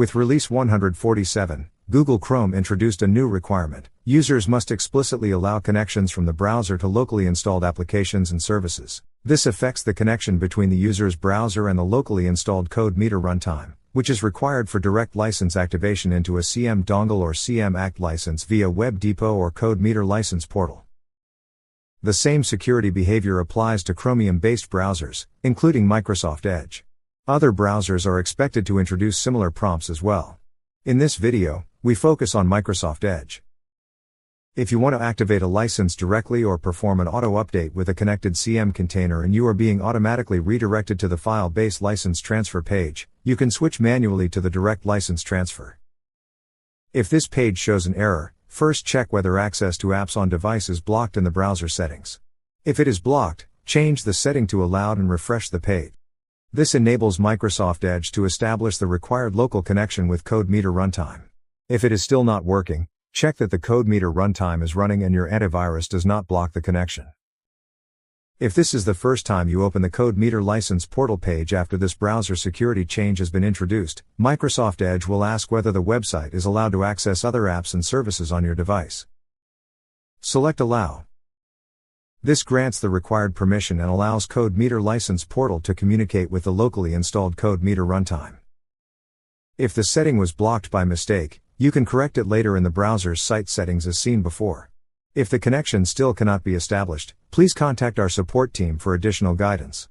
With Release 147, Google Chrome introduced a new requirement. Users must explicitly allow connections from the browser to locally installed applications and services. This affects the connection between the user's browser and the locally installed CodeMeter Runtime, which is required for direct license activation into a CM dongle or CM ACT license via Web Depot or CodeMeter license portal. The same security behavior applies to Chromium-based browsers, including Microsoft Edge. Other browsers are expected to introduce similar prompts as well. In this video, we focus on Microsoft Edge. If you want to activate a license directly or perform an auto-update with a connected CM container and you are being automatically redirected to the file-based license transfer page, you can switch manually to the direct license transfer. If this page shows an error, first check whether access to apps on device is blocked in the browser settings. If it is blocked, change the setting to allowed and refresh the page. This enables Microsoft Edge to establish the required local connection with CodeMeter Runtime. If it is still not working, check that the CodeMeter Runtime is running and your antivirus does not block the connection. If this is the first time you open the CodeMeter license portal page after this browser security change has been introduced, Microsoft Edge will ask whether the website is allowed to access other apps and services on your device. Select Allow. This grants the required permission and allows CodeMeter license portal to communicate with the locally installed CodeMeter Runtime. If the setting was blocked by mistake, you can correct it later in the browser's site settings as seen before. If the connection still cannot be established, please contact our support team for additional guidance.